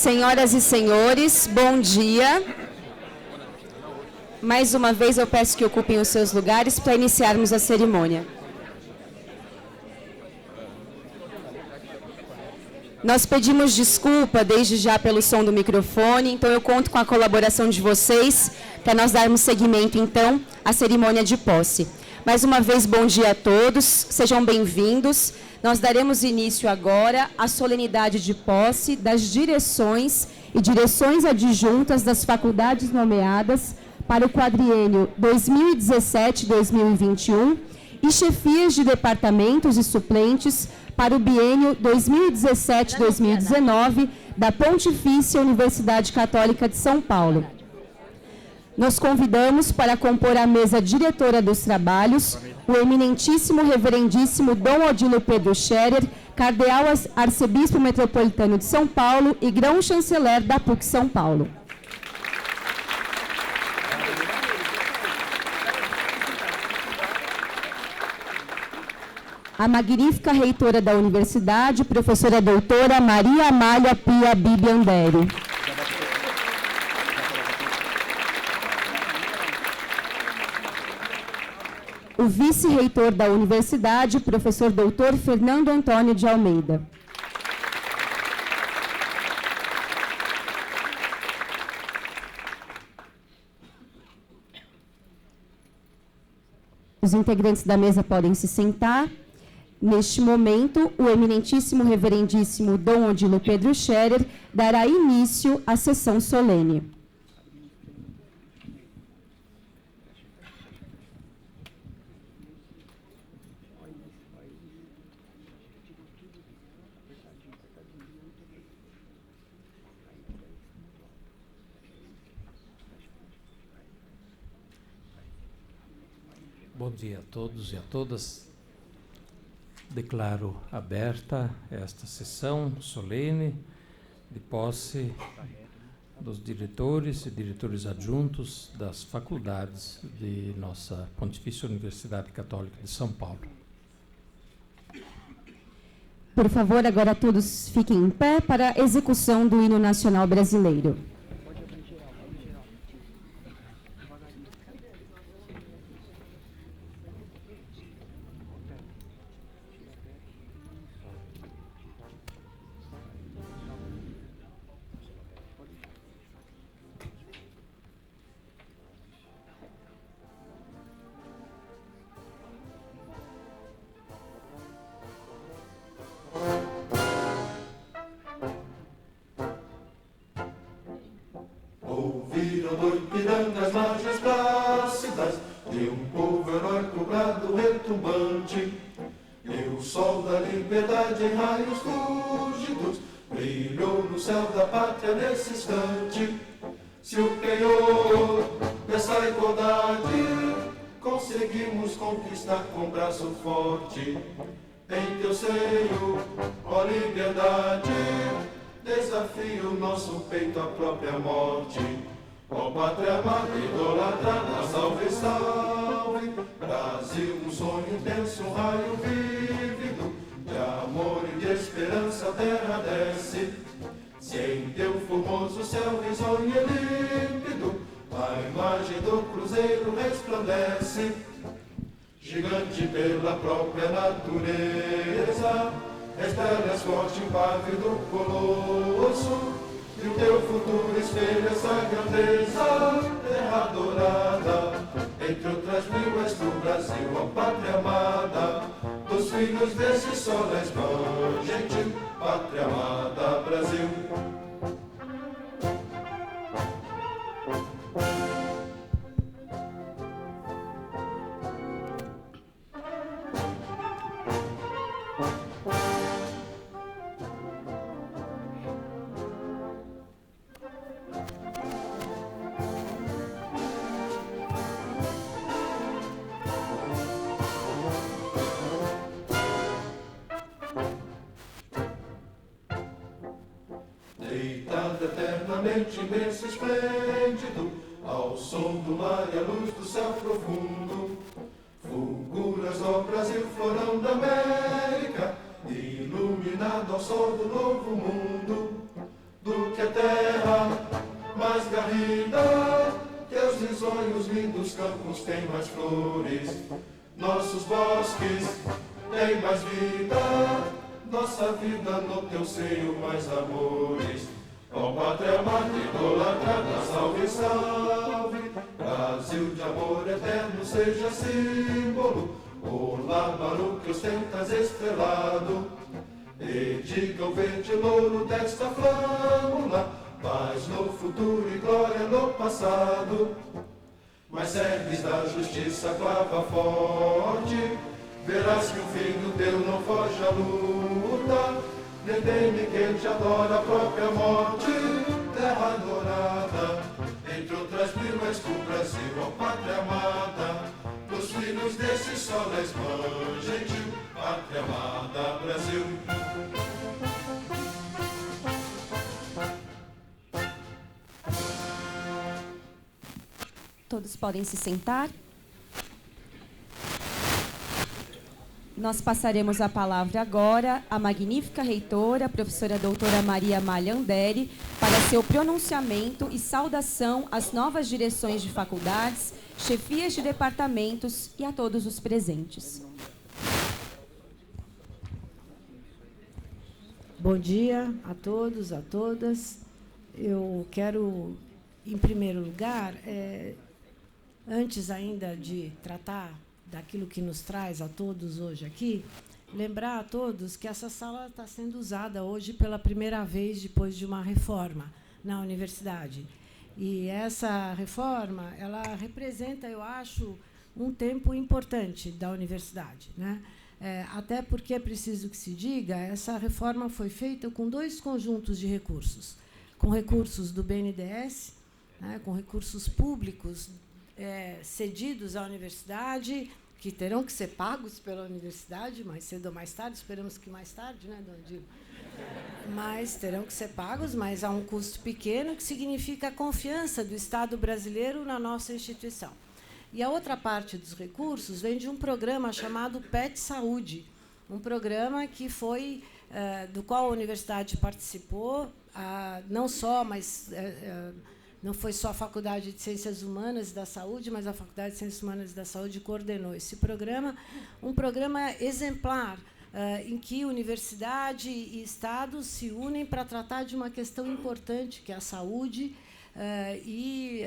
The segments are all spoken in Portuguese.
Senhoras e senhores, bom dia. Mais uma vez eu peço que ocupem os seus lugares para iniciarmos a cerimônia. Nós pedimos desculpa desde já pelo som do microfone, então eu conto com a colaboração de vocês para nós darmos seguimento, então, à cerimônia de posse. Mais uma vez, bom dia a todos, sejam bem-vindos. Nós daremos início agora à solenidade de posse das direções e direções adjuntas das faculdades nomeadas para o quadriênio 2017-2021 e chefias de departamentos e suplentes para o biênio 2017-2019 da Pontifícia Universidade Católica de São Paulo. Nós convidamos para compor a mesa diretora dos trabalhos o eminentíssimo reverendíssimo Dom Odilo Pedro Scherer, cardeal arcebispo metropolitano de São Paulo e grão-chanceler da PUC São Paulo. A magnífica reitora da universidade, professora doutora Maria Amália Pia Bibianderi. O vice-reitor da universidade, professor doutor Fernando Antônio de Almeida. Os integrantes da mesa podem se sentar. Neste momento, o eminentíssimo reverendíssimo Dom Odilo Pedro Scherer dará início à sessão solene. Bom dia a todos e a todas. Declaro aberta esta sessão solene de posse dos diretores e diretores adjuntos das faculdades de nossa Pontifícia Universidade Católica de São Paulo. Por favor, agora todos fiquem em pé para a execução do hino nacional brasileiro. Ouviram do Ipiranga as margens plácidas de um povo heróico brado retumbante, e o sol da liberdade em raios fúlgidos brilhou no céu da pátria nesse instante. Se o penhor dessa igualdade conseguimos conquistar com braço forte, em teu seio, ó liberdade, desafio nosso peito à própria morte. Ó pátria amada, idolatrada, salve, salve. Brasil, um sonho intenso, um raio vívido de amor e de esperança a terra desce. Se em teu formoso céu risonho e límpido a imagem do cruzeiro resplandece, gigante pela própria natureza, estrelas forte impávido colosso, e o teu futuro espelha essa grandeza, terra dourada, entre outras mil és tu, Brasil, ó pátria amada, dos filhos desse sol és mãe gentil, pátria amada, Brasil. Deitado eternamente imenso e esplêndido, ao som do mar e à luz do céu profundo, fulguras, ó Brasil, florão da América, iluminado ao sol do novo mundo, do que é terra mais garrida, teus risonhos lindos campos têm mais flores, nossos bosques têm mais vida, nossa vida no teu seio mais amores. Ó pátria amada, idolatrada, salve, salve, Brasil de amor eterno seja símbolo, olá, barulho que ostentas estrelado, e diga o verde louro desta flâmula, paz no futuro e glória no passado. Mas serves da justiça clava forte, verás que o filho teu não foge à luta, nem teme quem te adora a própria morte. Terra adorada, entre outras mil és tu, Brasil, ó pátria amada, os filhos desse sol és mãe gentil, pátria amada, Brasil. Todos podem se sentar. Nós passaremos a palavra agora à magnífica reitora, a professora doutora Maria Amália Andere, para seu pronunciamento e saudação às novas direções de faculdades, chefias de departamentos e a todos os presentes. Bom dia a todos, a todas. Eu quero, em primeiro lugar, antes ainda de tratar daquilo que nos traz a todos hoje aqui, lembrar a todos que essa sala está sendo usada hoje pela primeira vez depois de uma reforma na universidade. E essa reforma, ela representa, eu acho, um tempo importante da universidade, né? Até porque é preciso que se diga, essa reforma foi feita com dois conjuntos de recursos, com recursos do BNDES, né, com recursos públicos cedidos à universidade, que terão que ser pagos pela universidade, mais cedo ou mais tarde, esperamos que mais tarde, né, Dona Dilma? Mas terão que ser pagos, mas a um custo pequeno, que significa a confiança do Estado brasileiro na nossa instituição. E a outra parte dos recursos vem de um programa chamado PET Saúde, um programa que foi, do qual a universidade participou, não só, mas não foi só a Faculdade de Ciências Humanas e da Saúde, mas a Faculdade de Ciências Humanas e da Saúde coordenou esse programa, um programa exemplar, em que universidade e Estado se unem para tratar de uma questão importante, que é a saúde, e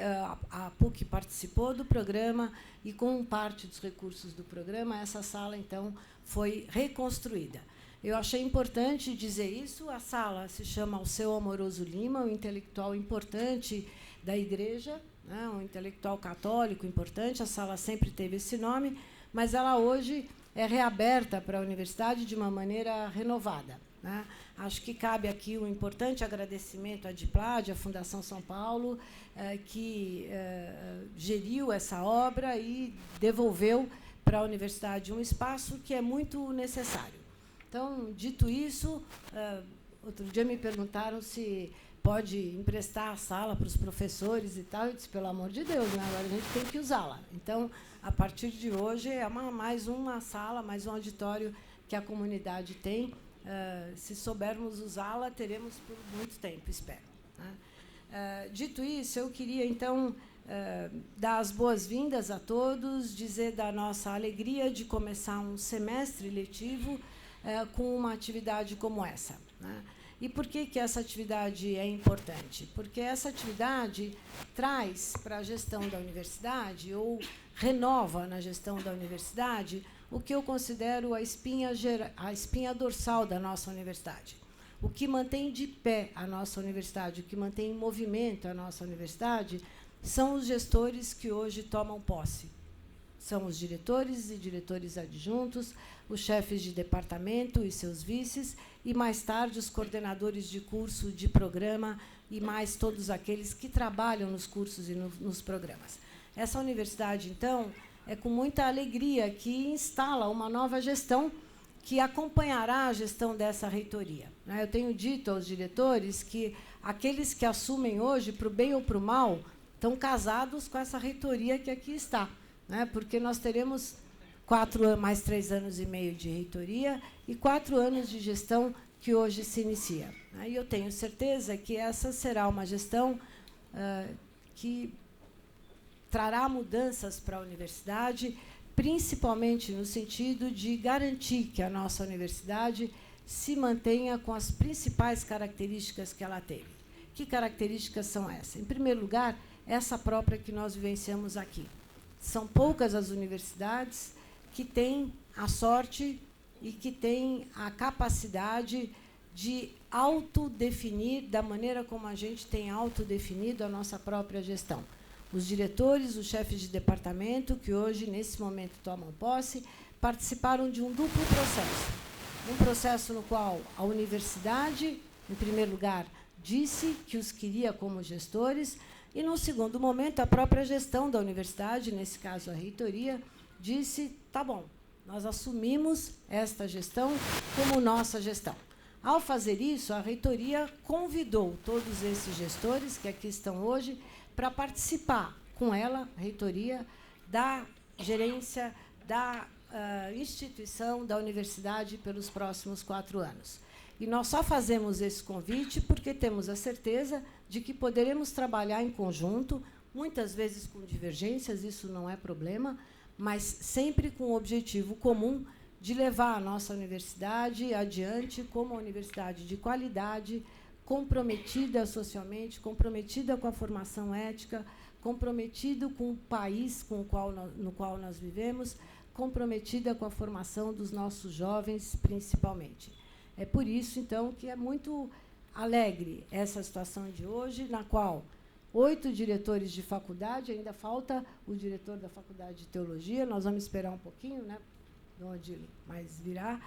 a PUC participou do programa, e com parte dos recursos do programa, essa sala, então, foi reconstruída. Eu achei importante dizer isso. A sala se chama Alceu Amoroso Lima, um intelectual importante da Igreja, né, um intelectual católico importante. A sala sempre teve esse nome, mas ela hoje é reaberta para a universidade de uma maneira renovada, né? Acho que cabe aqui um importante agradecimento à DIPLAD, à Fundação São Paulo, que geriu essa obra e devolveu para a universidade um espaço que é muito necessário. Então, dito isso, outro dia me perguntaram se pode emprestar a sala para os professores e tal. Eu disse, pelo amor de Deus, né? Agora a gente tem que usá-la. Então, a partir de hoje, é mais uma sala, mais um auditório que a comunidade tem. Se soubermos usá-la, teremos por muito tempo, espero, né? Dito isso, eu queria, então, dar as boas-vindas a todos, dizer da nossa alegria de começar um semestre letivo com uma atividade como essa, né? E por que essa atividade é importante? Porque essa atividade traz para a gestão da universidade, ou renova na gestão da universidade, o que eu considero a espinha dorsal da nossa universidade. O que mantém de pé a nossa universidade, o que mantém em movimento a nossa universidade, são os gestores que hoje tomam posse. São os diretores e diretores adjuntos, os chefes de departamento e seus vices, e, mais tarde, os coordenadores de curso, de programa, e mais todos aqueles que trabalham nos cursos e nos programas. Essa universidade, então, é com muita alegria que instala uma nova gestão que acompanhará a gestão dessa reitoria, né? Eu tenho dito aos diretores que aqueles que assumem hoje, para o bem ou para o mal, estão casados com essa reitoria que aqui está, né? Porque nós teremos 4 mais 3 anos e meio de reitoria e 4 anos de gestão que hoje se inicia. E eu tenho certeza que essa será uma gestão que trará mudanças para a universidade, principalmente no sentido de garantir que a nossa universidade se mantenha com as principais características que ela teve. Que características são essas? Em primeiro lugar, essa própria que nós vivenciamos aqui. São poucas as universidades que têm a sorte e que têm a capacidade de autodefinir da maneira como a gente tem autodefinido a nossa própria gestão. Os diretores, os chefes de departamento, que hoje, nesse momento, tomam posse, participaram de um duplo processo. Um processo no qual a universidade, em primeiro lugar, disse que os queria como gestores, e, num segundo momento, a própria gestão da universidade, nesse caso a reitoria, disse, tá bom, nós assumimos esta gestão como nossa gestão. Ao fazer isso, a reitoria convidou todos esses gestores que aqui estão hoje para participar com ela, a reitoria, da gerência da instituição da universidade pelos próximos 4 anos. E nós só fazemos esse convite porque temos a certeza de que poderemos trabalhar em conjunto, muitas vezes com divergências, isso não é problema, mas sempre com o objetivo comum de levar a nossa universidade adiante como uma universidade de qualidade, comprometida socialmente, comprometida com a formação ética, comprometida com o país no qual nós vivemos, comprometida com a formação dos nossos jovens, principalmente. É por isso, então, que é muito alegre essa situação de hoje, na qual 8 diretores de faculdade, ainda falta o diretor da Faculdade de Teologia, nós vamos esperar um pouquinho, né, onde mais virá,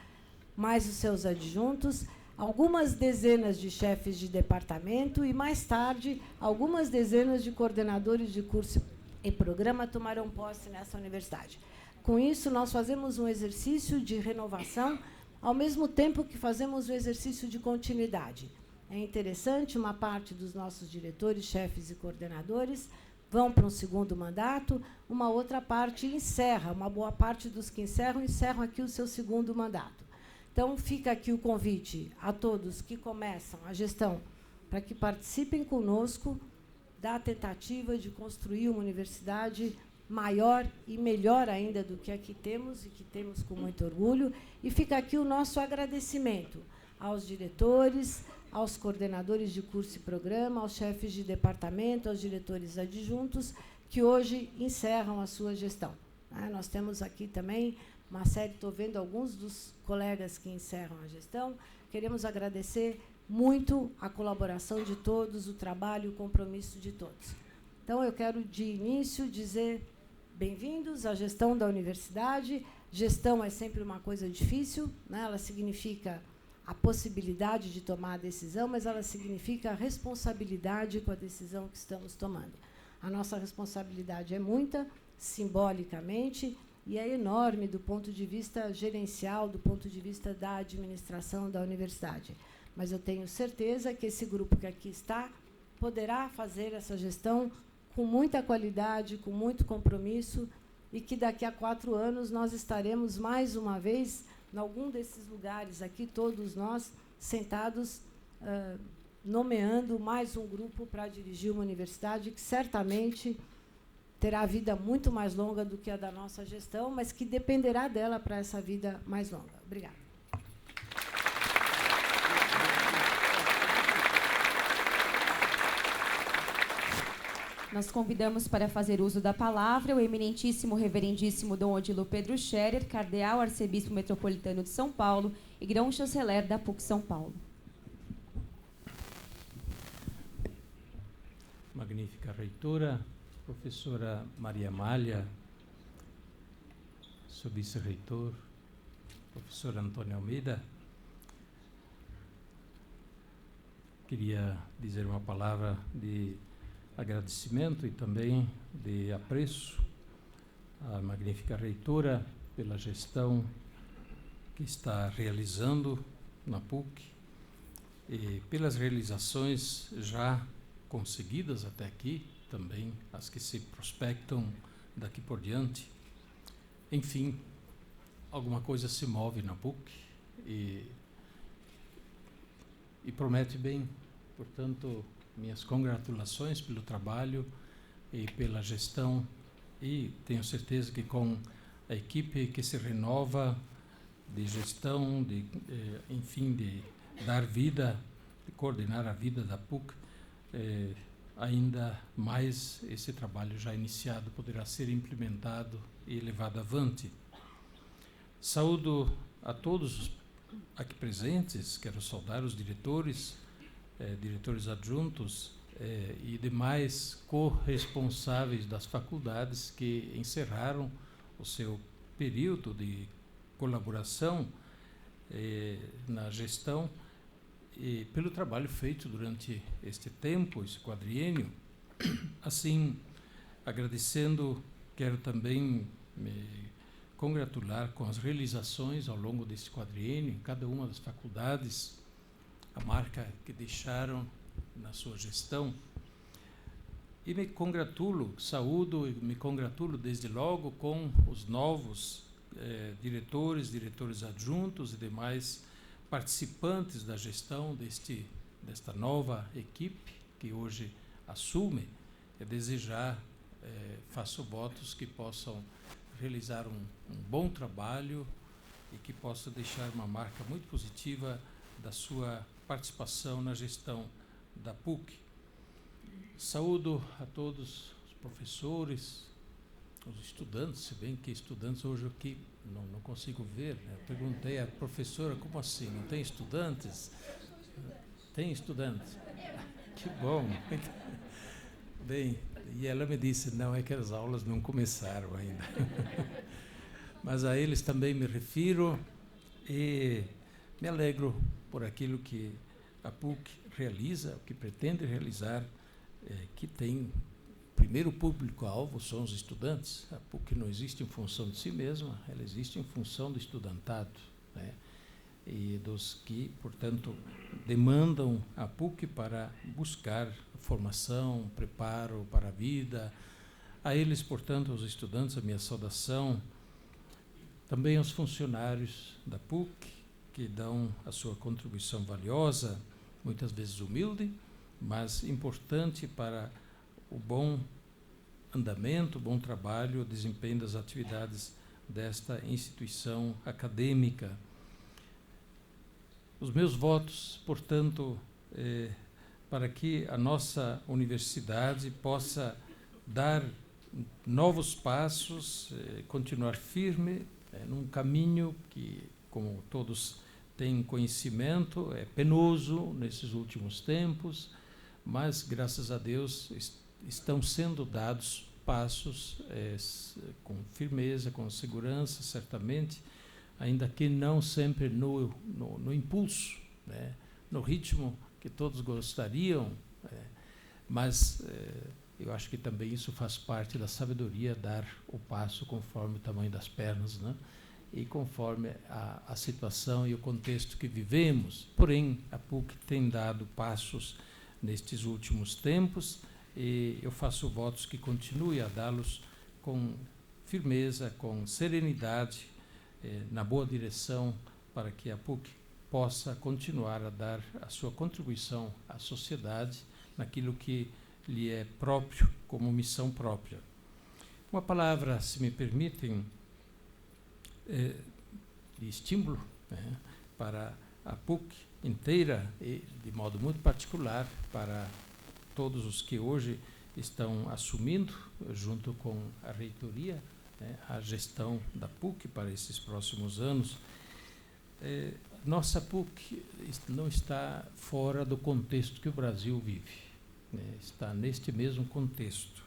mais os seus adjuntos, algumas dezenas de chefes de departamento e, mais tarde, algumas dezenas de coordenadores de curso e programa tomarão posse nessa universidade. Com isso, nós fazemos um exercício de renovação, ao mesmo tempo que fazemos um exercício de continuidade. É interessante, uma parte dos nossos diretores, chefes e coordenadores vão para um segundo mandato, uma outra parte encerra, uma boa parte dos que encerram aqui o seu segundo mandato. Então, fica aqui o convite a todos que começam a gestão para que participem conosco da tentativa de construir uma universidade maior e melhor ainda do que a que temos, e que temos com muito orgulho. E fica aqui o nosso agradecimento aos diretores, aos coordenadores de curso e programa, aos chefes de departamento, aos diretores adjuntos, que hoje encerram a sua gestão. Nós temos aqui também uma série, estou vendo alguns dos colegas que encerram a gestão. Queremos agradecer muito a colaboração de todos, o trabalho e o compromisso de todos. Então, eu quero, de início, dizer bem-vindos à gestão da universidade. Gestão é sempre uma coisa difícil, né? Ela significa a possibilidade de tomar a decisão, mas ela significa a responsabilidade com a decisão que estamos tomando. A nossa responsabilidade é muita, simbolicamente, e é enorme do ponto de vista gerencial, do ponto de vista da administração da universidade. Mas eu tenho certeza que esse grupo que aqui está poderá fazer essa gestão com muita qualidade, com muito compromisso, e que daqui a 4 anos nós estaremos mais uma vez em algum desses lugares aqui, todos nós sentados, nomeando mais um grupo para dirigir uma universidade que certamente terá vida muito mais longa do que a da nossa gestão, mas que dependerá dela para essa vida mais longa. Obrigada. Nós convidamos para fazer uso da palavra o eminentíssimo reverendíssimo Dom Odilo Pedro Scherer, cardeal arcebispo metropolitano de São Paulo e grão-chanceler da PUC São Paulo. Magnífica reitora, professora Maria Amália, seu vice-reitor, professor Antônio Almeida. Queria dizer uma palavra de agradecimento e também de apreço à magnífica reitora pela gestão que está realizando na PUC e pelas realizações já conseguidas até aqui, também as que se prospectam daqui por diante. Enfim, alguma coisa se move na PUC e e promete bem. Portanto, minhas congratulações pelo trabalho e pela gestão, e tenho certeza que com a equipe que se renova de gestão, enfim, de dar vida, de coordenar a vida da PUC, ainda mais esse trabalho já iniciado poderá ser implementado e levado avante. Saúdo a todos aqui presentes, quero saudar os diretores, diretores adjuntos e demais corresponsáveis das faculdades que encerraram o seu período de colaboração na gestão, e pelo trabalho feito durante este tempo, esse quadriênio. Assim, agradecendo, quero também me congratular com as realizações ao longo desse quadriênio, em cada uma das faculdades, a marca que deixaram na sua gestão. E me congratulo, saúdo e me congratulo desde logo com os novos diretores adjuntos e demais participantes da gestão desta nova equipe que hoje assume. Desejar, faço votos que possam realizar um bom trabalho e que possam deixar uma marca muito positiva da sua participação na gestão da PUC. Saúdo a todos os professores, os estudantes, se bem que estudantes hoje aqui não consigo ver, né? Eu perguntei à professora, como assim, não tem estudantes? Tem estudantes? Que bom! Bem, e ela me disse, não, é que as aulas não começaram ainda. Mas a eles também me refiro e me alegro por aquilo que a PUC realiza, o que pretende realizar, que tem primeiro público-alvo são os estudantes. A PUC não existe em função de si mesma, ela existe em função do estudantado, né? E dos que, portanto, demandam a PUC para buscar formação, preparo para a vida. A eles, portanto, aos estudantes, a minha saudação. Também aos funcionários da PUC, que dão a sua contribuição valiosa, muitas vezes humilde, mas importante para o bom andamento, o bom trabalho, o desempenho das atividades desta instituição acadêmica. Os meus votos, portanto, para que a nossa universidade possa dar novos passos, continuar firme num caminho que, como todos têm conhecimento, é penoso nesses últimos tempos, mas, graças a Deus, estão sendo dados passos com firmeza, com segurança, certamente, ainda que não sempre no impulso, né, no ritmo que todos gostariam, mas eu acho que também isso faz parte da sabedoria, dar o passo conforme o tamanho das pernas, né, e conforme a situação e o contexto que vivemos. Porém, a PUC tem dado passos nestes últimos tempos, e eu faço votos que continue a dá-los com firmeza, com serenidade, na boa direção, para que a PUC possa continuar a dar a sua contribuição à sociedade naquilo que lhe é próprio, como missão própria. Uma palavra, se me permitem, de estímulo, né, para a PUC inteira e, de modo muito particular, para todos os que hoje estão assumindo, junto com a reitoria, né, a gestão da PUC para esses próximos anos. Nossa PUC não está fora do contexto que o Brasil vive, né, está neste mesmo contexto.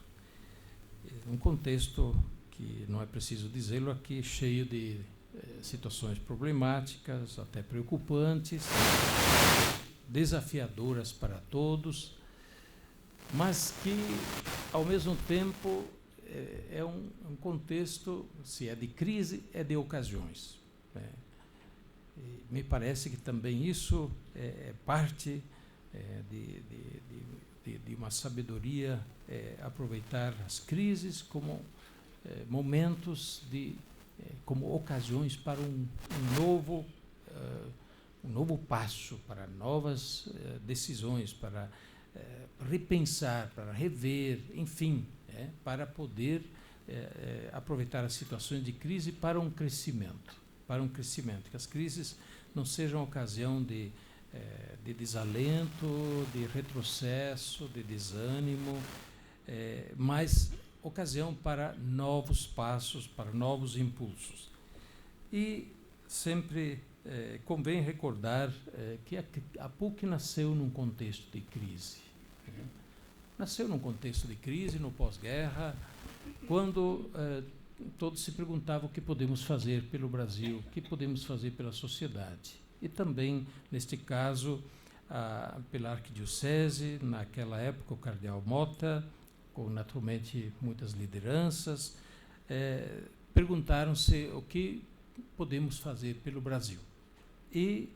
Um contexto que, não é preciso dizê-lo aqui, cheio de situações problemáticas, até preocupantes, desafiadoras para todos, mas que, ao mesmo tempo, é um contexto, se é de crise, é de ocasiões, né? E me parece que também isso é parte de uma sabedoria, aproveitar as crises como momentos como ocasiões para um novo um novo passo para novas decisões, para repensar, para rever, enfim, para poder aproveitar as situações de crise para um crescimento, que as crises não sejam ocasião de desalento, de retrocesso, de desânimo, mas ocasião para novos passos, para novos impulsos. E sempre convém recordar que a PUC nasceu num contexto de crise. Nasceu num contexto de crise, no pós-guerra, quando todos se perguntavam o que podemos fazer pelo Brasil, o que podemos fazer pela sociedade. E também, neste caso, pela arquidiocese, naquela época, o cardeal Mota, com naturalmente muitas lideranças, perguntaram-se o que podemos fazer pelo Brasil. E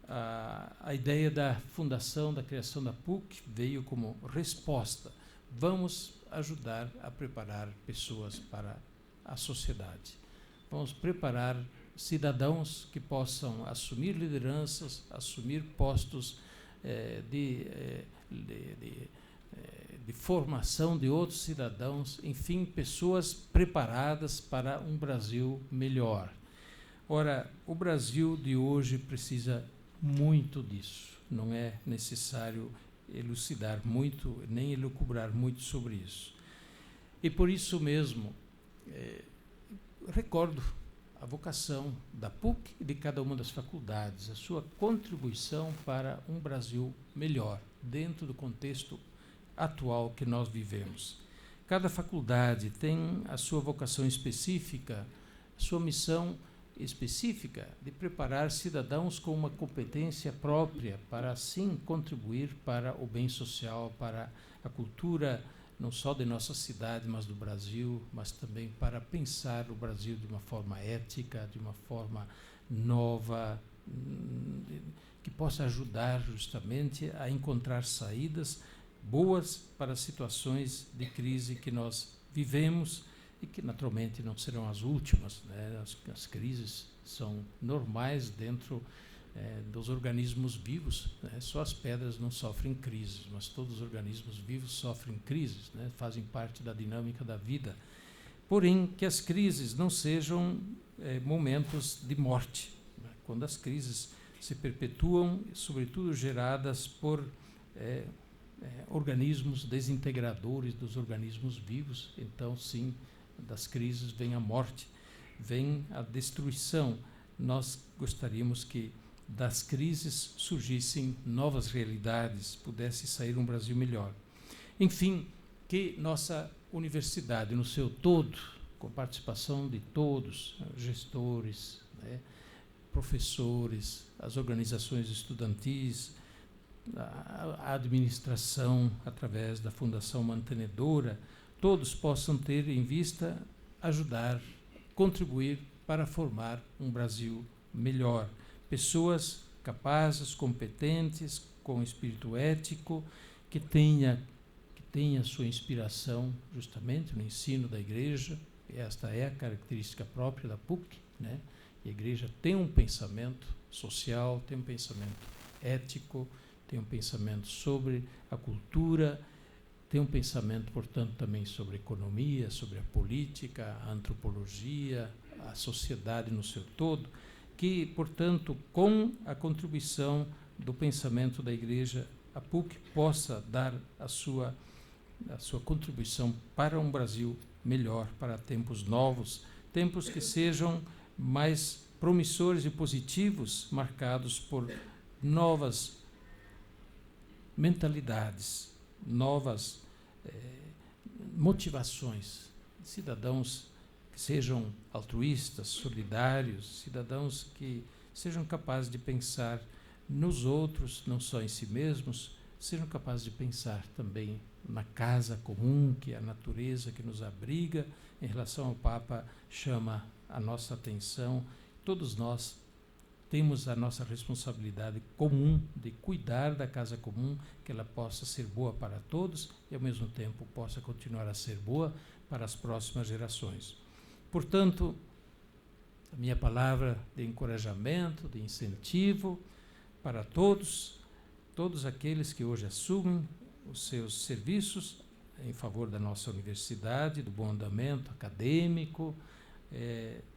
a ideia da fundação, da criação da PUC, veio como resposta. Vamos ajudar a preparar pessoas para a sociedade. Vamos preparar cidadãos que possam assumir lideranças, assumir postos de formação de outros cidadãos, enfim, pessoas preparadas para um Brasil melhor. Ora, o Brasil de hoje precisa muito disso. Não é necessário elucidar muito, nem elucubrar muito sobre isso. E por isso mesmo, recordo a vocação da PUC e de cada uma das faculdades, a sua contribuição para um Brasil melhor, dentro do contexto atual que nós vivemos. Cada faculdade tem a sua vocação específica, a sua missão específica de preparar cidadãos com uma competência própria para, assim, contribuir para o bem social, para a cultura, não só de nossa cidade, mas do Brasil, mas também para pensar o Brasil de uma forma ética, de uma forma nova, que possa ajudar justamente a encontrar saídas boas para as situações de crise que nós vivemos e que naturalmente não serão as últimas, né? As crises são normais dentro dos organismos vivos, né? Só as pedras não sofrem crises, mas todos os organismos vivos sofrem crises, né? Fazem parte da dinâmica da vida. Porém, que as crises não sejam momentos de morte, né? Quando as crises se perpetuam, sobretudo geradas por organismos desintegradores dos organismos vivos, então sim, das crises vem a morte, vem a destruição. Nós gostaríamos que das crises surgissem novas realidades, pudesse sair um Brasil melhor. Enfim, que nossa universidade no seu todo, com participação de todos, gestores, né, professores, as organizações estudantis, a administração, através da Fundação Mantenedora, todos possam ter em vista ajudar, contribuir para formar um Brasil melhor. Pessoas capazes, competentes, com espírito ético, que tenha sua inspiração justamente no ensino da Igreja. Esta é a característica própria da PUC, né? A Igreja tem um pensamento social, tem um pensamento ético, tem um pensamento sobre a cultura, tem um pensamento, portanto, também sobre a economia, sobre a política, a antropologia, a sociedade no seu todo, que, portanto, com a contribuição do pensamento da Igreja, a PUC possa dar a sua contribuição para um Brasil melhor, para tempos novos, tempos que sejam mais promissores e positivos, marcados por novas mentalidades, novas motivações, cidadãos que sejam altruístas, solidários, cidadãos que sejam capazes de pensar nos outros, não só em si mesmos, sejam capazes de pensar também na casa comum, que é a natureza que nos abriga. Em relação ao Papa, chama a nossa atenção. Todos nós temos a nossa responsabilidade comum de cuidar da casa comum, que ela possa ser boa para todos e, ao mesmo tempo, possa continuar a ser boa para as próximas gerações. Portanto, a minha palavra de encorajamento, de incentivo, para todos aqueles que hoje assumem os seus serviços em favor da nossa universidade, do bom andamento acadêmico,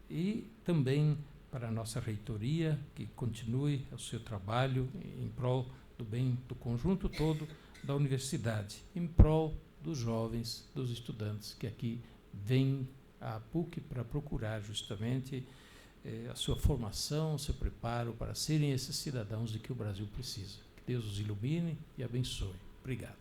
e também para a nossa reitoria, que continue o seu trabalho em prol do bem do conjunto todo da universidade, em prol dos jovens, dos estudantes que aqui vêm à PUC para procurar justamente a sua formação, o seu preparo para serem esses cidadãos de que o Brasil precisa. Que Deus os ilumine e abençoe. Obrigado.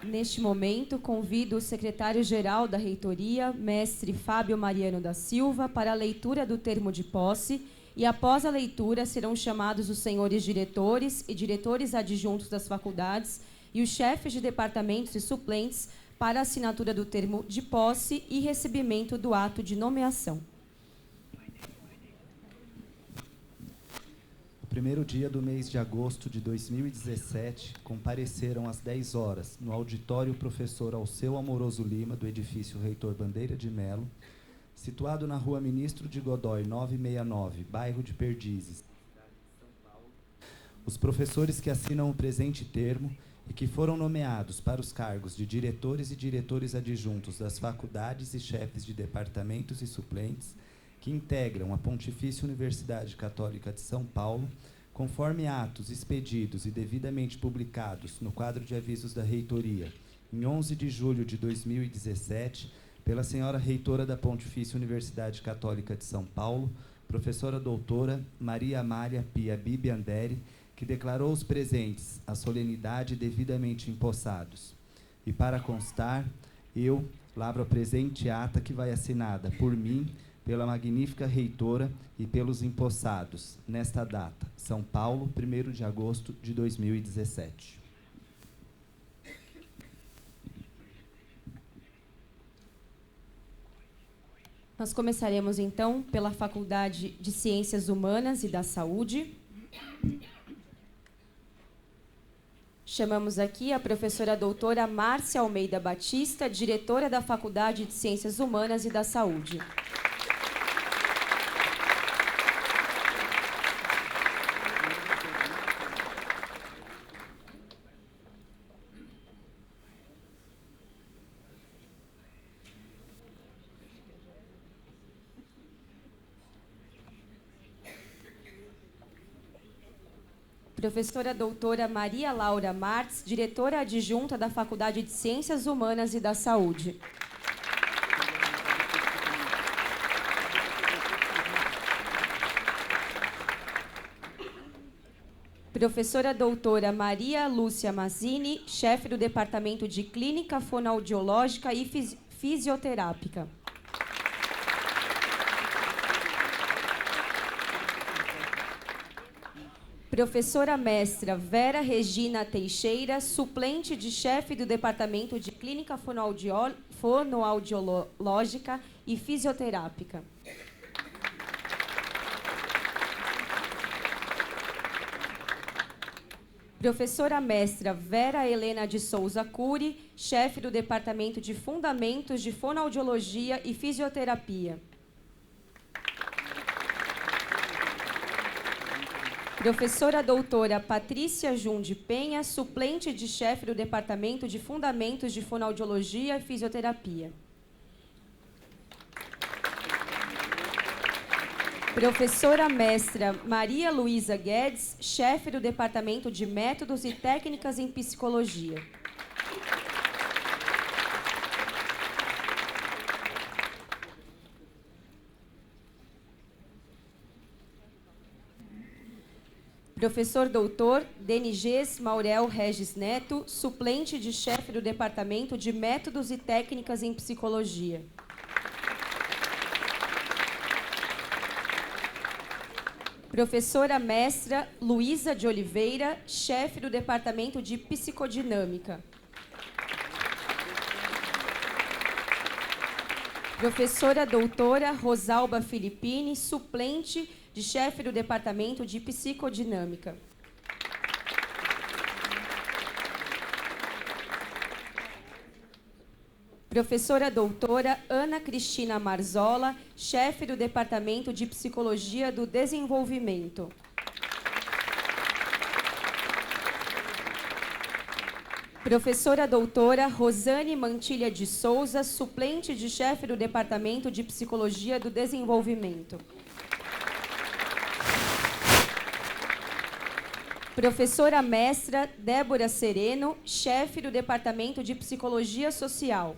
Neste momento, convido o secretário-geral da Reitoria, mestre Fábio Mariano da Silva, para a leitura do termo de posse, e após a leitura serão chamados os senhores diretores e diretores adjuntos das faculdades e os chefes de departamentos e suplentes para a assinatura do termo de posse e recebimento do ato de nomeação. No primeiro dia do mês de agosto de 2017, compareceram às 10 horas, no auditório professor Alceu Amoroso Lima, do edifício Reitor Bandeira de Melo, situado na rua Ministro de Godói, 969, bairro de Perdizes, os professores que assinam o presente termo e que foram nomeados para os cargos de diretores e diretores adjuntos das faculdades e chefes de departamentos e suplentes que integram a Pontifícia Universidade Católica de São Paulo, conforme atos expedidos e devidamente publicados no quadro de avisos da Reitoria, em 11 de julho de 2017, pela senhora reitora da Pontifícia Universidade Católica de São Paulo, professora doutora Maria Amália Pia Bibi Andere, que declarou os presentes à solenidade devidamente empossados. E para constar, eu lavro a presente ata que vai assinada por mim, pela magnífica reitora e pelos empossados, nesta data, São Paulo, 1º de agosto de 2017. Nós começaremos, então, pela Faculdade de Ciências Humanas e da Saúde. Chamamos aqui a professora doutora Márcia Almeida Batista, diretora da Faculdade de Ciências Humanas e da Saúde. Professora doutora Maria Laura Martins, diretora adjunta da Faculdade de Ciências Humanas e da Saúde. Professora doutora Maria Lúcia Mazzini, chefe do Departamento de Clínica Fonoaudiológica e Fisioterápica. Professora mestra Vera Regina Teixeira, suplente de chefe do Departamento de Clínica Fonoaudiológica e Fisioterápica. Professora mestra Vera Helena de Souza Cury, chefe do Departamento de Fundamentos de Fonoaudiologia e Fisioterapia. Professora doutora Patrícia Jundi Penha, suplente de chefe do Departamento de Fundamentos de Fonoaudiologia e Fisioterapia. Professora mestra Maria Luísa Guedes, chefe do Departamento de Métodos e Técnicas em Psicologia. Professor doutor Denigês Maurel Regis Neto, suplente de chefe do Departamento de Métodos e Técnicas em Psicologia. Professora mestra Luísa de Oliveira, chefe do Departamento de Psicodinâmica. Professora doutora Rosalba Filippini, suplente de chefe do Departamento de Psicodinâmica. Professora doutora Ana Cristina Marzola, chefe do Departamento de Psicologia do Desenvolvimento. Professora doutora Rosane Mantilha de Souza, suplente de chefe do Departamento de Psicologia do Desenvolvimento. Professora mestra Débora Sereno, chefe do Departamento de Psicologia Social.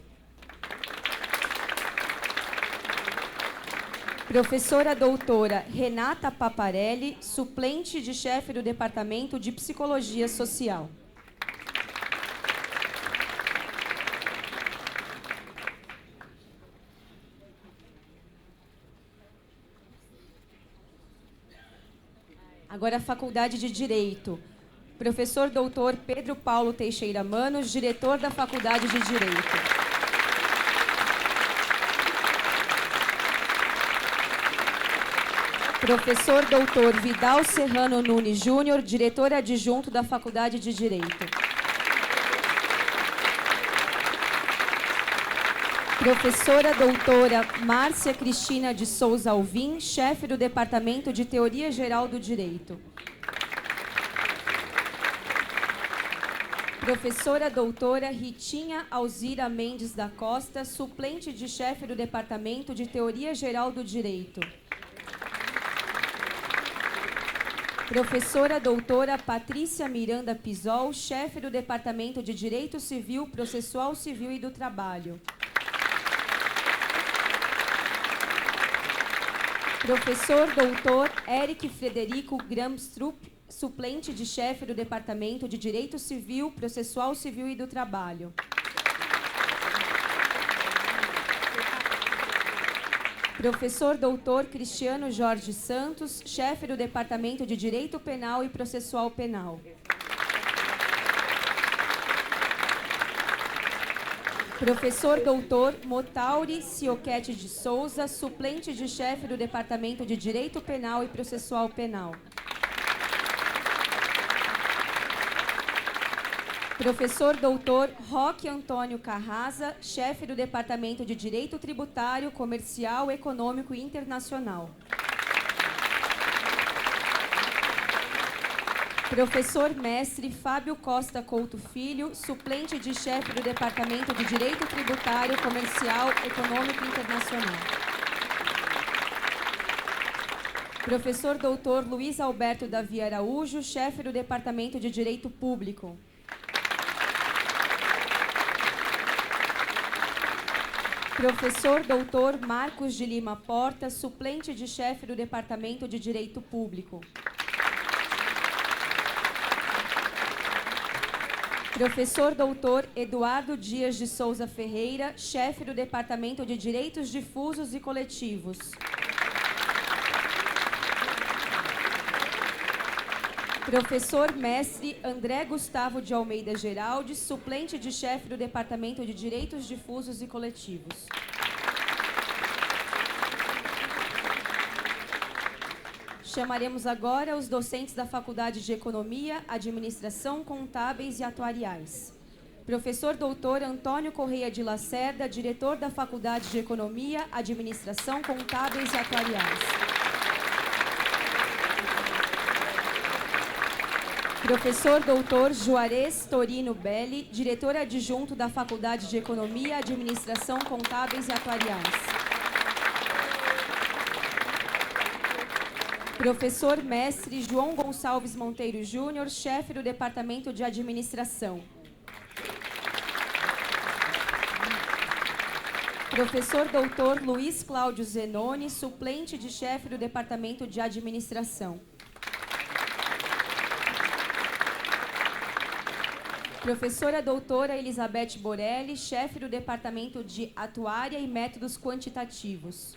Professora doutora Renata Paparelli, suplente de chefe do Departamento de Psicologia Social. Agora a Faculdade de Direito. Professor doutor Pedro Paulo Teixeira Manos, diretor da Faculdade de Direito. Professor doutor Vidal Serrano Nunes Júnior, diretor adjunto da Faculdade de Direito. Professora doutora Márcia Cristina de Souza Alvim, chefe do Departamento de Teoria Geral do Direito. Professora doutora Ritinha Alzira Mendes da Costa, suplente de chefe do Departamento de Teoria Geral do Direito. Professora doutora Patrícia Miranda Pisol, chefe do Departamento de Direito Civil, Processual Civil e do Trabalho. Professor doutor Eric Frederico Gramstrup, suplente de chefe do Departamento de Direito Civil, Processual Civil e do Trabalho. Professor doutor Cristiano Jorge Santos, chefe do Departamento de Direito Penal e Processual Penal. Professor doutor Motauri Cioquete de Souza, suplente de chefe do Departamento de Direito Penal e Processual Penal. Professor doutor Roque Antônio Carraza, chefe do Departamento de Direito Tributário, Comercial, Econômico e Internacional. Professor mestre Fábio Costa Couto Filho, suplente de chefe do Departamento de Direito Tributário, Comercial, Econômico e Internacional. Professor doutor Luiz Alberto Davi Araújo, chefe do Departamento de Direito Público. Professor doutor Marcos de Lima Porta, suplente de chefe do Departamento de Direito Público. Professor doutor Eduardo Dias de Souza Ferreira, chefe do Departamento de Direitos Difusos e Coletivos. Professor mestre André Gustavo de Almeida Geraldes, suplente de chefe do Departamento de Direitos Difusos e Coletivos. Chamaremos agora os docentes da Faculdade de Economia, Administração, Contábeis e Atuariais. Professor doutor Antônio Correia de Lacerda, diretor da Faculdade de Economia, Administração, Contábeis e Atuariais. Professor doutor Juarez Torino Belli, diretor adjunto da Faculdade de Economia, Administração, Contábeis e Atuariais. Professor mestre João Gonçalves Monteiro Júnior, chefe do Departamento de Administração. Professor doutor Luiz Cláudio Zenoni, suplente de chefe do Departamento de Administração. Professora doutora Elizabeth Borelli, chefe do Departamento de Atuária e Métodos Quantitativos.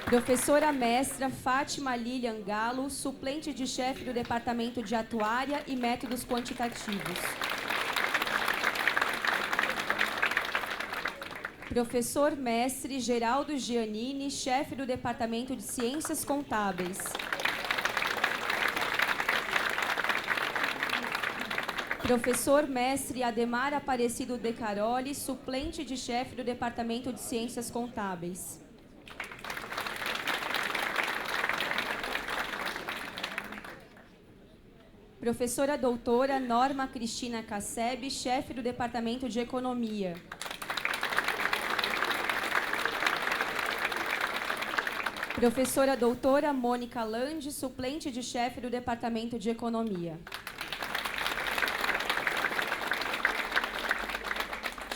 Professora mestra Fátima Lilian Galo, suplente de chefe do Departamento de Atuária e Métodos Quantitativos. Professor mestre Geraldo Giannini, chefe do Departamento de Ciências Contábeis. Professor mestre Ademar Aparecido De Caroli, suplente de chefe do Departamento de Ciências Contábeis. Professora doutora Norma Cristina Casseb, chefe do Departamento de Economia. Professora doutora Mônica Lande, suplente de chefe do Departamento de Economia.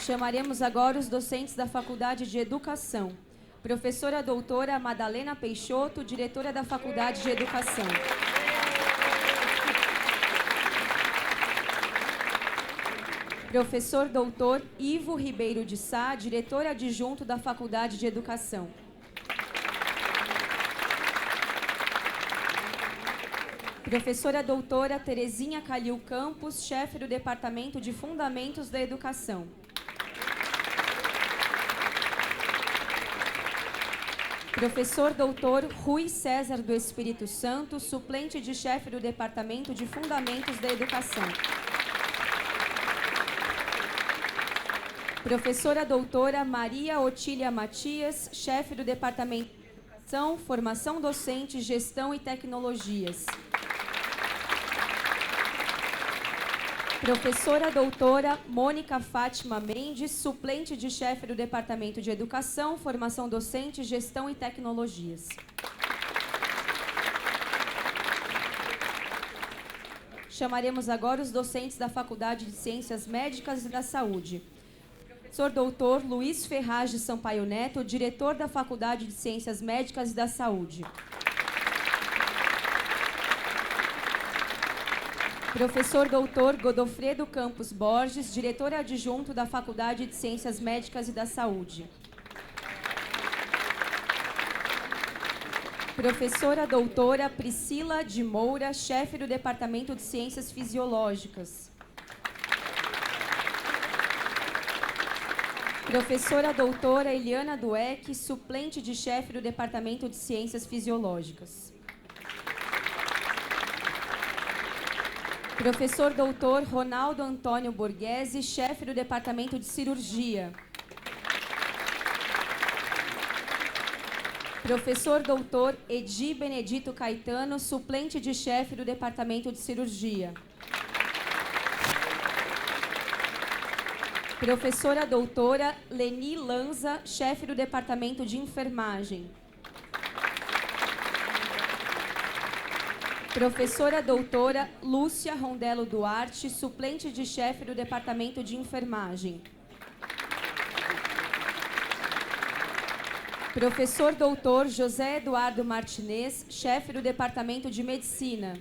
Chamaremos agora os docentes da Faculdade de Educação. Professora doutora Madalena Peixoto, diretora da Faculdade de Educação. Professor doutor Ivo Ribeiro de Sá, diretor adjunto da Faculdade de Educação. Professora doutora Terezinha Calil Campos, chefe do Departamento de Fundamentos da Educação. Professor doutor Rui César do Espírito Santo, suplente de chefe do Departamento de Fundamentos da Educação. Professora doutora Maria Otília Matias, chefe do Departamento de Educação, Formação Docente, Gestão e Tecnologias. Professora doutora Mônica Fátima Mendes, suplente de chefe do Departamento de Educação, Formação Docente, Gestão e Tecnologias. Chamaremos agora os docentes da Faculdade de Ciências Médicas e da Saúde. Professor doutor Luiz Ferraz de Sampaio Neto, diretor da Faculdade de Ciências Médicas e da Saúde. Professor doutor Godofredo Campos Borges, diretor adjunto da Faculdade de Ciências Médicas e da Saúde. Professora doutora Priscila de Moura, chefe do Departamento de Ciências Fisiológicas. Professora doutora Eliana Dueck, suplente de chefe do Departamento de Ciências Fisiológicas. Professor doutor Ronaldo Antônio Borghese, chefe do Departamento de Cirurgia. Professor doutor Edi Benedito Caetano, suplente de chefe do Departamento de Cirurgia. Professora doutora Leni Lanza, chefe do Departamento de Enfermagem. Professora doutora Lúcia Rondello Duarte, suplente de chefe do Departamento de Enfermagem. Professor doutor José Eduardo Martinez, chefe do Departamento de Medicina.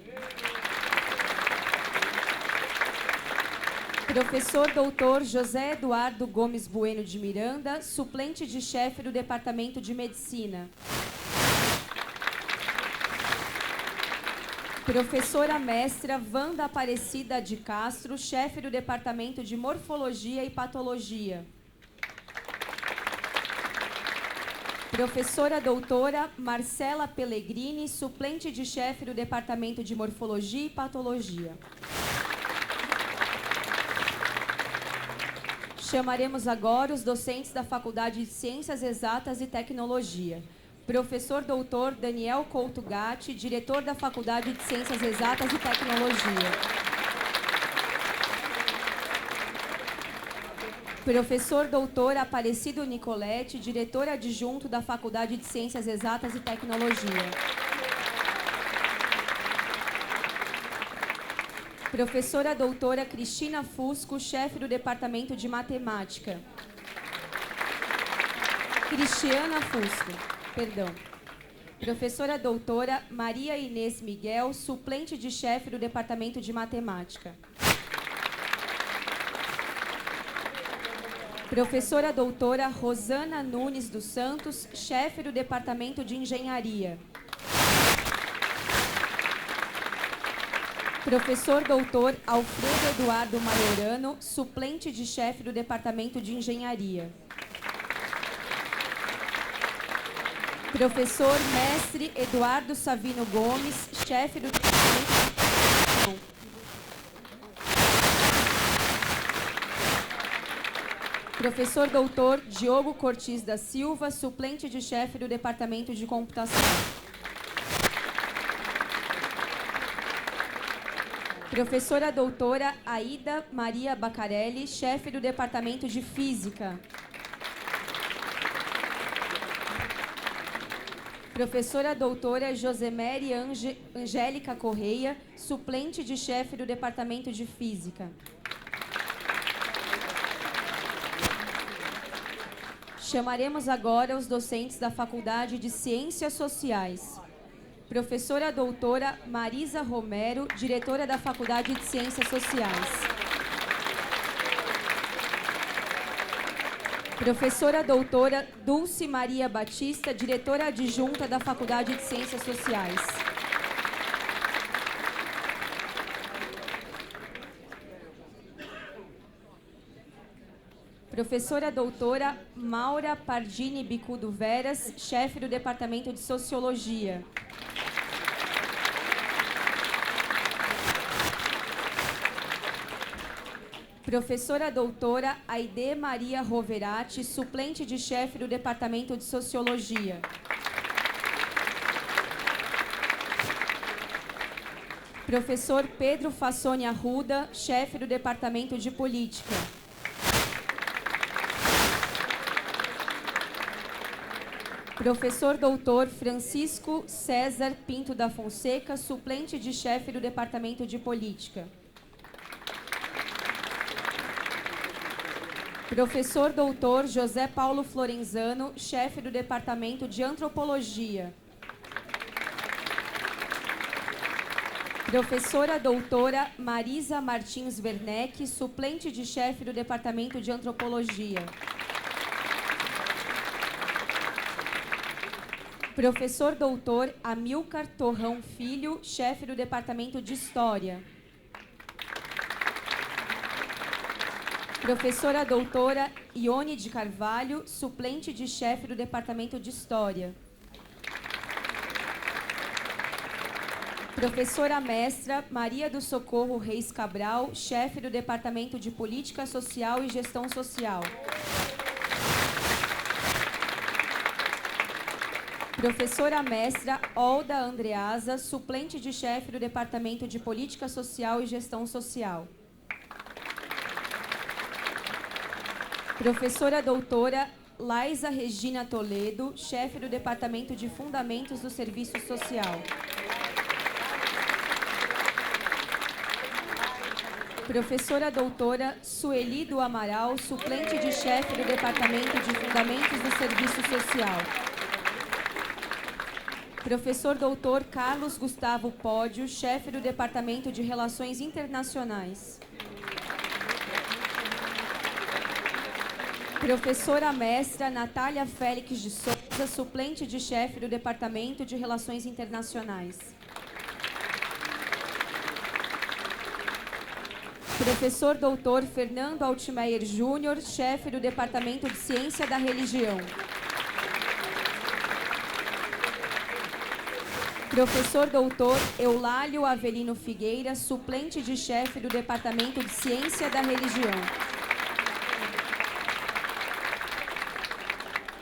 Professor doutor José Eduardo Gomes Bueno de Miranda, suplente de chefe do Departamento de Medicina. Professora mestra Wanda Aparecida de Castro, chefe do Departamento de Morfologia e Patologia. Professora doutora Marcela Pellegrini, suplente de chefe do Departamento de Morfologia e Patologia. Chamaremos agora os docentes da Faculdade de Ciências Exatas e Tecnologia. Professor doutor Daniel Couto Gatti, diretor da Faculdade de Ciências Exatas e Tecnologia. Professor doutor Aparecido Nicoletti, diretor adjunto da Faculdade de Ciências Exatas e Tecnologia. Professora doutora Cristina Fusco, chefe do Departamento de Matemática. Cristiana Fusco, perdão. Professora doutora Maria Inês Miguel, suplente de chefe do Departamento de Matemática. Professora doutora Rosana Nunes dos Santos, chefe do Departamento de Engenharia. Professor doutor Alfredo Eduardo Maiorano, suplente de chefe do Departamento de Engenharia. Professor mestre Eduardo Savino Gomes, chefe do Departamento de Educação. Professor doutor Diogo Cortes da Silva, suplente de chefe do Departamento de Computação. Professora doutora Aida Maria Bacarelli, chefe do Departamento de Física. Professora doutora Josemere Angélica Correia, suplente de chefe do Departamento de Física. Chamaremos agora os docentes da Faculdade de Ciências Sociais. Professora doutora Marisa Romero, diretora da Faculdade de Ciências Sociais. Professora doutora Dulce Maria Batista, diretora adjunta da Faculdade de Ciências Sociais. Professora doutora Maura Pardini Bicudo Veras, chefe do Departamento de Sociologia. Professora doutora Aide Maria Roverati, suplente de chefe do Departamento de Sociologia. Professor Pedro Fassoni Arruda, chefe do Departamento de Política. Professor doutor Francisco César Pinto da Fonseca, suplente de chefe do Departamento de Política. Professor doutor José Paulo Florenzano, chefe do Departamento de Antropologia. Professora doutora Marisa Martins Werneck, suplente de chefe do Departamento de Antropologia. Professor doutor Amilcar Torrão Filho, chefe do Departamento de História. Professora doutora Ione de Carvalho, suplente de chefe do Departamento de História. Professora mestra Maria do Socorro Reis Cabral, chefe do Departamento de Política Social e Gestão Social. Professora mestra Olda Andreasa, suplente de chefe do Departamento de Política Social e Gestão Social. Professora doutora Laisa Regina Toledo, chefe do Departamento de Fundamentos do Serviço Social. Professora doutora Sueli do Amaral, suplente de chefe do Departamento de Fundamentos do Serviço Social. Professor doutor Carlos Gustavo Pódio, chefe do Departamento de Relações Internacionais. Professora mestra Natália Félix de Souza, suplente de chefe do Departamento de Relações Internacionais. Professor doutor Fernando Altmaier Júnior, chefe do Departamento de Ciência da Religião. Professor doutor Eulálio Avelino Figueira, suplente de chefe do Departamento de Ciência da Religião.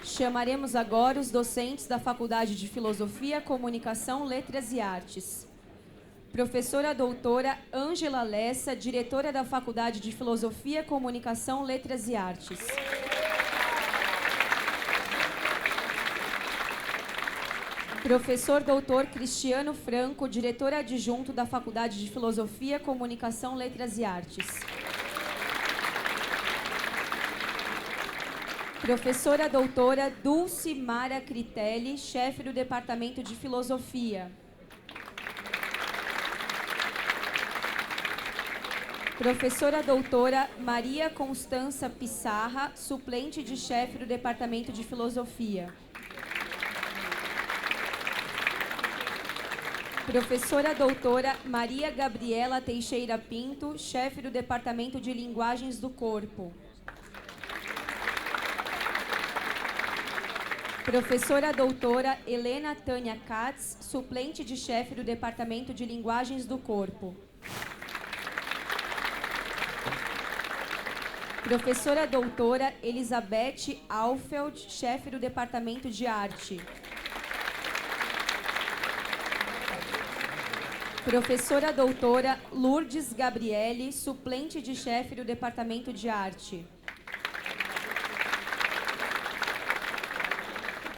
Chamaremos agora os docentes da Faculdade de Filosofia, Comunicação, Letras e Artes. Professora doutora Ângela Lessa, diretora da Faculdade de Filosofia, Comunicação, Letras e Artes. Professor doutor Cristiano Franco, diretor adjunto da Faculdade de Filosofia, Comunicação, Letras e Artes. Professora doutora Dulce Mara Critelli, chefe do Departamento de Filosofia. Professora doutora Maria Constança Pissarra, suplente de chefe do Departamento de Filosofia. Professora doutora Maria Gabriela Teixeira Pinto, chefe do Departamento de Linguagens do Corpo. Professora doutora Helena Tânia Katz, suplente de chefe do Departamento de Linguagens do Corpo. Professora doutora Elizabeth Alfeld, chefe do Departamento de Arte. Professora doutora Lourdes Gabriele, suplente de chefe do Departamento de Arte.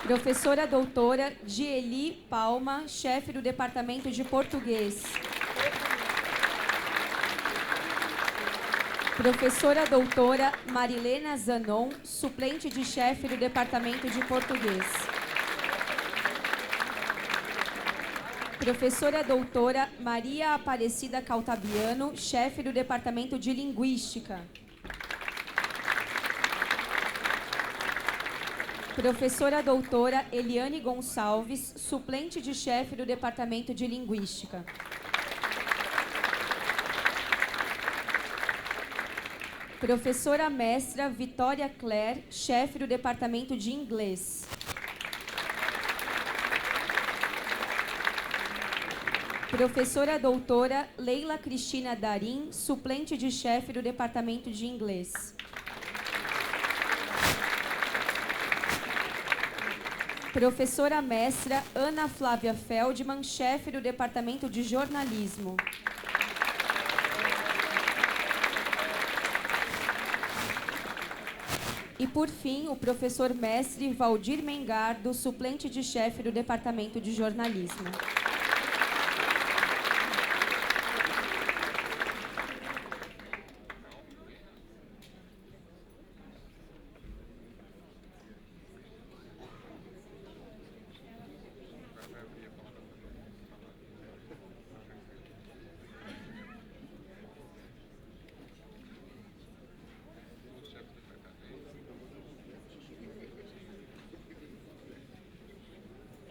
Professora doutora Dieli Palma, chefe do Departamento de Português. Professora doutora Marilena Zanon, suplente de chefe do Departamento de Português. Professora doutora Maria Aparecida Caltabiano, chefe do Departamento de Linguística. Professora doutora Eliane Gonçalves, suplente de chefe do Departamento de Linguística. Professora mestra Vitória Claire, chefe do Departamento de Inglês. Professora doutora Leila Cristina Darim, suplente de chefe do Departamento de Inglês. Professora mestra Ana Flávia Feldman, chefe do Departamento de Jornalismo. E, por fim, o professor mestre Valdir Mengardo, suplente de chefe do Departamento de Jornalismo.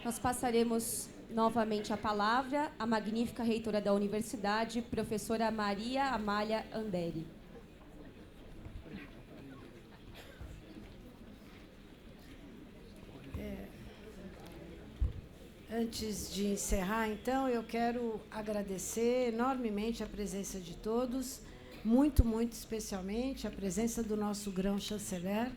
Nós passaremos novamente a palavra à magnífica reitora da universidade, professora Maria Amália Anderi. Antes de encerrar, então, eu quero agradecer enormemente a presença de todos, muito, muito especialmente a presença do nosso grão-chanceler,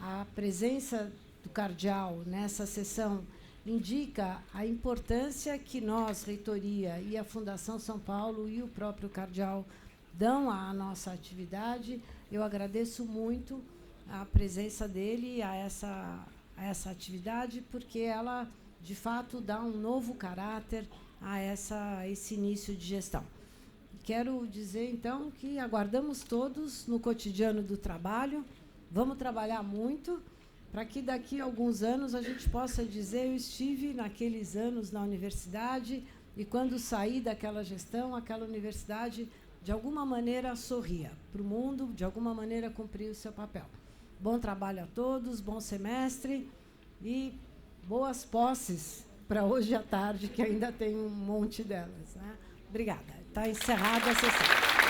a presença do cardeal nessa sessão indica a importância que nós, reitoria e a Fundação São Paulo e o próprio cardeal dão à nossa atividade. Eu agradeço muito a presença dele a essa atividade, porque ela, de fato, dá um novo caráter a esse início de gestão. Quero dizer, então, que aguardamos todos no cotidiano do trabalho, vamos trabalhar muito, para que daqui a alguns anos a gente possa dizer: eu estive naqueles anos na universidade e quando saí daquela gestão, aquela universidade, de alguma maneira, sorria para o mundo, de alguma maneira cumpriu o seu papel. Bom trabalho a todos, bom semestre e boas posses para hoje à tarde, que ainda tem um monte delas, né? Obrigada. Está encerrada a sessão.